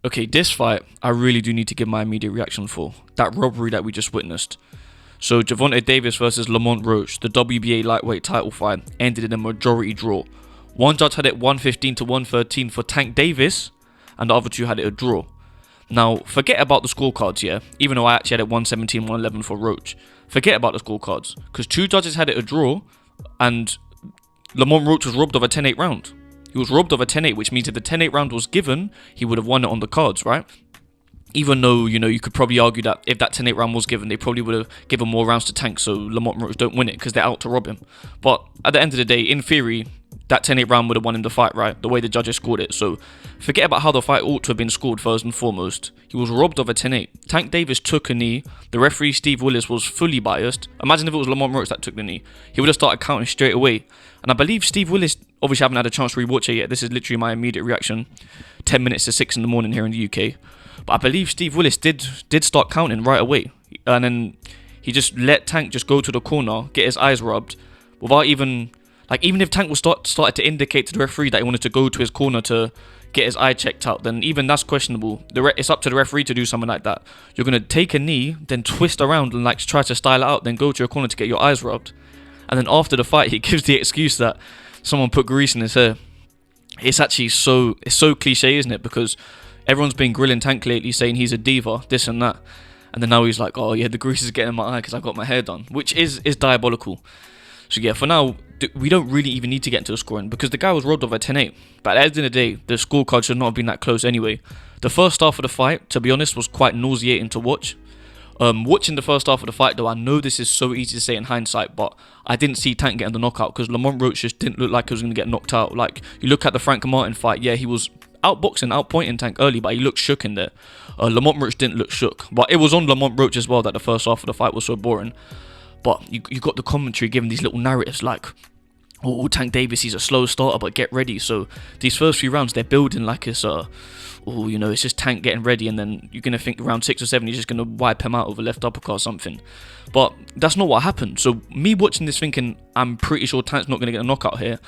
Okay, this fight, I really do need to give my immediate reaction for. That robbery that we just witnessed. So, Gervonta Davis versus Lamont Roach, the WBA lightweight title fight, ended in a majority draw. One judge had it 115 to 113 for Tank Davis, and the other two had it a draw. Now, forget about the scorecards, yeah? Even though I actually had it 117, 111 for Roach. Forget about the scorecards, because two judges had it a draw, and Lamont Roach was robbed of a 10-8 round. He was robbed of a 10-8, which means if the 10-8 round was given, he would have won it on the cards, right? Even though, you could probably argue that if that 10-8 round was given, they probably would have given more rounds to Tank, so Lamont Roach don't win it, because they're out to rob him. But at the end of the day, in theory, that 10-8 round would have won him the fight, right? The way the judges scored it. So forget about how the fight ought to have been scored first and foremost. He was robbed of a 10-8. Tank Davis took a knee. The referee, Steve Willis, was fully biased. Imagine if it was Lamont Roach that took the knee. He would have started counting straight away. And I believe Steve Willis, obviously I haven't had a chance to rewatch it yet. This is literally my immediate reaction. 10 minutes to 6 in the morning here in the UK. But I believe Steve Willis did start counting right away. And then he just let Tank just go to the corner, get his eyes rubbed, without even if Tank was started to indicate to the referee that he wanted to go to his corner to get his eye checked out, then even that's questionable. It's up to the referee to do something like that. You're going to take a knee, then twist around and try to style it out, then go to your corner to get your eyes rubbed. And then after the fight, he gives the excuse that someone put grease in his hair. It's actually so cliche, isn't it? Because everyone's been grilling Tank lately, saying he's a diva, this and that. And then now he's like, oh yeah, the grease is getting in my eye because I got my hair done, which is diabolical. So yeah, for now, we don't really even need to get into the scoring because the guy was robbed of a 10-8. But at the end of the day, the scorecard should not have been that close anyway. The first half of the fight, to be honest, was quite nauseating to watch. Watching the first half of the fight though, I know this is so easy to say in hindsight, but I didn't see Tank getting the knockout because Lamont Roach just didn't look like he was going to get knocked out. Like, you look at the Frank Martin fight, yeah, he was outboxing, outpointing Tank early, but he looked shook in there. Lamont Roach didn't look shook, but it was on Lamont Roach as well that the first half of the fight was so boring. But you got the commentary giving these little narratives like, oh, Tank Davis, he's a slow starter, but get ready. So these first few rounds, they're building like it's it's just Tank getting ready, and then you're going to think round 6 or 7, you're just going to wipe him out with a left uppercut or something. But that's not what happened. So me watching this thinking, I'm pretty sure Tank's not going to get a knockout here.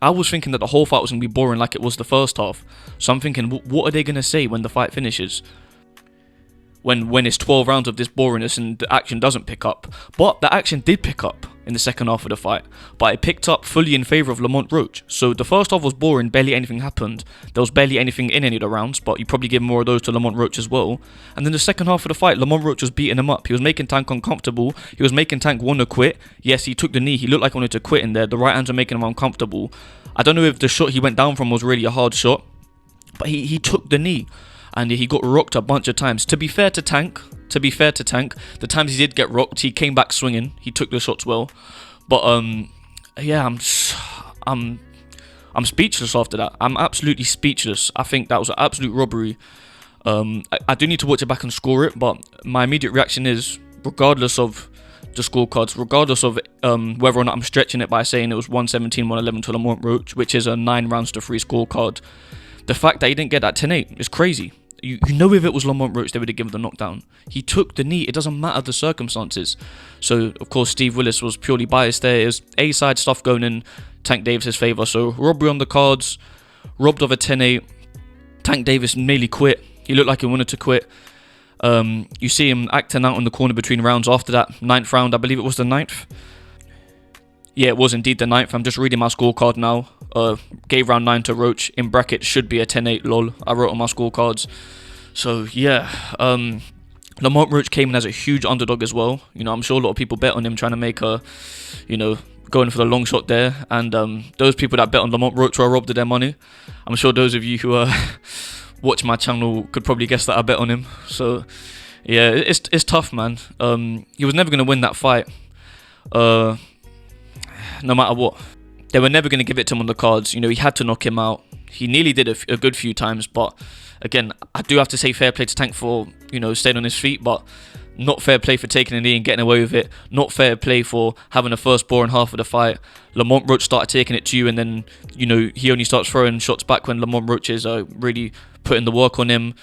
I was thinking that the whole fight was going to be boring like it was the first half. So I'm thinking, what are they going to say when the fight finishes? When it's 12 rounds of this boringness and the action doesn't pick up. But the action did pick up in the second half of the fight. But it picked up fully in favour of Lamont Roach. So the first half was boring, barely anything happened. There was barely anything in any of the rounds, but you probably give more of those to Lamont Roach as well. And then the second half of the fight, Lamont Roach was beating him up. He was making Tank uncomfortable. He was making Tank want to quit. Yes, he took the knee. He looked like he wanted to quit in there. The right hands were making him uncomfortable. I don't know if the shot he went down from was really a hard shot, but he took the knee. And he got rocked a bunch of times. To be fair to Tank, the times he did get rocked, he came back swinging. He took the shots well. But yeah, I'm speechless after that. I'm absolutely speechless. I think that was an absolute robbery. I do need to watch it back and score it, but my immediate reaction is, regardless of the scorecards, regardless of whether or not I'm stretching it by saying it was 117, 111 to Lamont Roach, which is a 9 rounds to 3 scorecard, the fact that he didn't get that 10-8 is crazy. You know, if it was Lamont Roach, they would have given the knockdown. He took the knee. It doesn't matter the circumstances. So, of course, Steve Willis was purely biased there. It was A-side stuff going in Tank Davis' favour. So, robbery on the cards, robbed of a 10-8. Tank Davis nearly quit. He looked like he wanted to quit. You see him acting out in the corner between rounds after that 9th round. I believe it was the 9th. Yeah, it was indeed the 9th. I'm just reading my scorecard now. Gave round 9 to Roach. In bracket, should be a 10-8, lol. I wrote on my scorecards. So, yeah. Lamont Roach came in as a huge underdog as well. I'm sure a lot of people bet on him trying to make a, going for the long shot there. And those people that bet on Lamont Roach were robbed of their money. I'm sure those of you who watch my channel could probably guess that I bet on him. So, yeah, it's tough, man. He was never going to win that fight. No matter what. They were never going to give it to him on the cards. He had to knock him out. He nearly did a good few times, but again, I do have to say fair play to Tank for, staying on his feet, but not fair play for taking a knee and getting away with it. Not fair play for having the first boring half of the fight. Lamont Roach started taking it to you, and then, he only starts throwing shots back when Lamont Roach is really putting the work on him.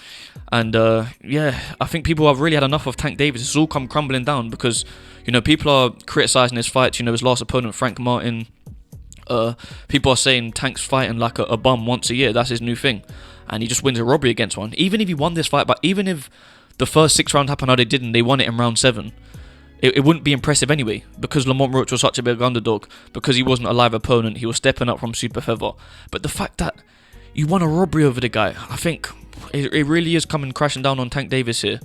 And yeah, I think people have really had enough of Tank Davis. It's all come crumbling down because, people are criticising his fights. His last opponent, Frank Martin. People are saying Tank's fighting like a bum once a year. That's his new thing. and he just wins a robbery against one. Even if he won this fight, but even if the first 6 rounds happened how they did and they won it in round 7, it wouldn't be impressive anyway, because Lamont Roach was such a big underdog, because he wasn't a live opponent, he was stepping up from super feather. But the fact that you won a robbery over the guy, I think it really is coming crashing down on Tank Davis here.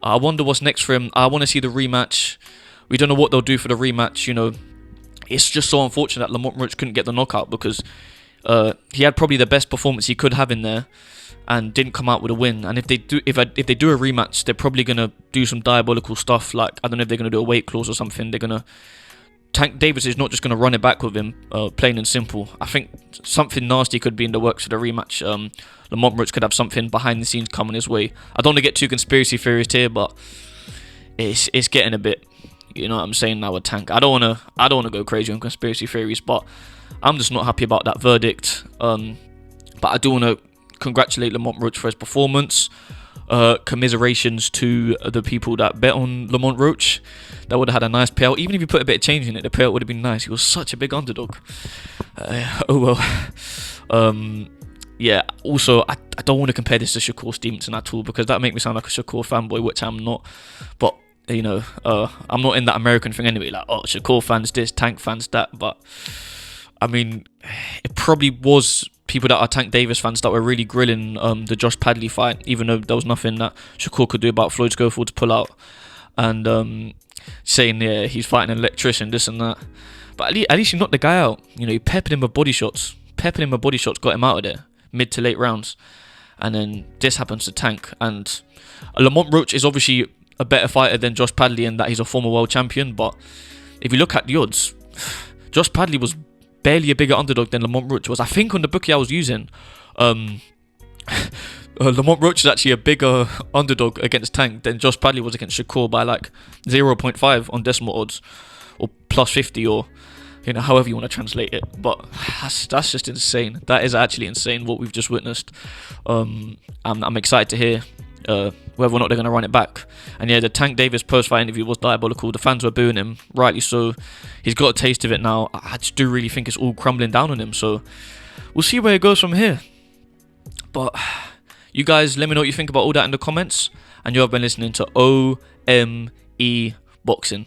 I wonder what's next for him. I want to see the rematch. We don't know what they'll do for the rematch, you know. It's just so unfortunate that Lamont Roach couldn't get the knockout, because he had probably the best performance he could have in there and didn't come out with a win. And if they do a rematch, they're probably gonna do some diabolical stuff, like, I don't know if they're gonna do a weight clause or something. Tank Davis is not just gonna run it back with him, plain and simple. I think something nasty could be in the works for the rematch. Lamont Roach could have something behind the scenes coming his way. I don't want to get too conspiracy theorist here, but it's getting a bit, you know what I'm saying now with Tank. I don't wanna go crazy on conspiracy theories, but I'm just not happy about that verdict. But I do want to congratulate Lamont Roach for his performance. Commiserations to the people that bet on Lamont Roach. That would have had a nice payout. Even if you put a bit of change in it, the payout would have been nice. He was such a big underdog. Oh well. Yeah, also, I don't want to compare this to Shakur Stevenson at all, because that makes me sound like a Shakur fanboy, which I'm not. But, you know, I'm not in that American thing anyway, like, oh, Shakur fans this, Tank fans that. But, I mean, it probably was people that are Tank Davis fans that were really grilling the Josh Padley fight, even though there was nothing that Shakur could do about Floyd Schofield's pull out, and saying, yeah, he's fighting an electrician, this and that. But at least he knocked the guy out. You know, he peppered him with body shots. Got him out of there, mid to late rounds. And then this happens to Tank. And Lamont Roach is obviously a better fighter than Josh Padley in that he's a former world champion. But if you look at the odds, Josh Padley was barely a bigger underdog than Lamont Roach was. I think on the bookie I was using, Lamont Roach is actually a bigger underdog against Tank than Josh Padley was against Shakur by like 0.5 on decimal odds, or plus 50, or, you know, however you want to translate it. But that's just insane. That is actually insane what we've just witnessed. I'm excited to hear whether or not they're going to run it back. And yeah, the Tank Davis post-fight interview was diabolical. The fans were booing him, rightly so. He's got a taste of it now. I just do really think it's all crumbling down on him. So we'll see where it goes from here. But you guys, let me know what you think about all that in the comments. And you have been listening to O.M.E Boxing.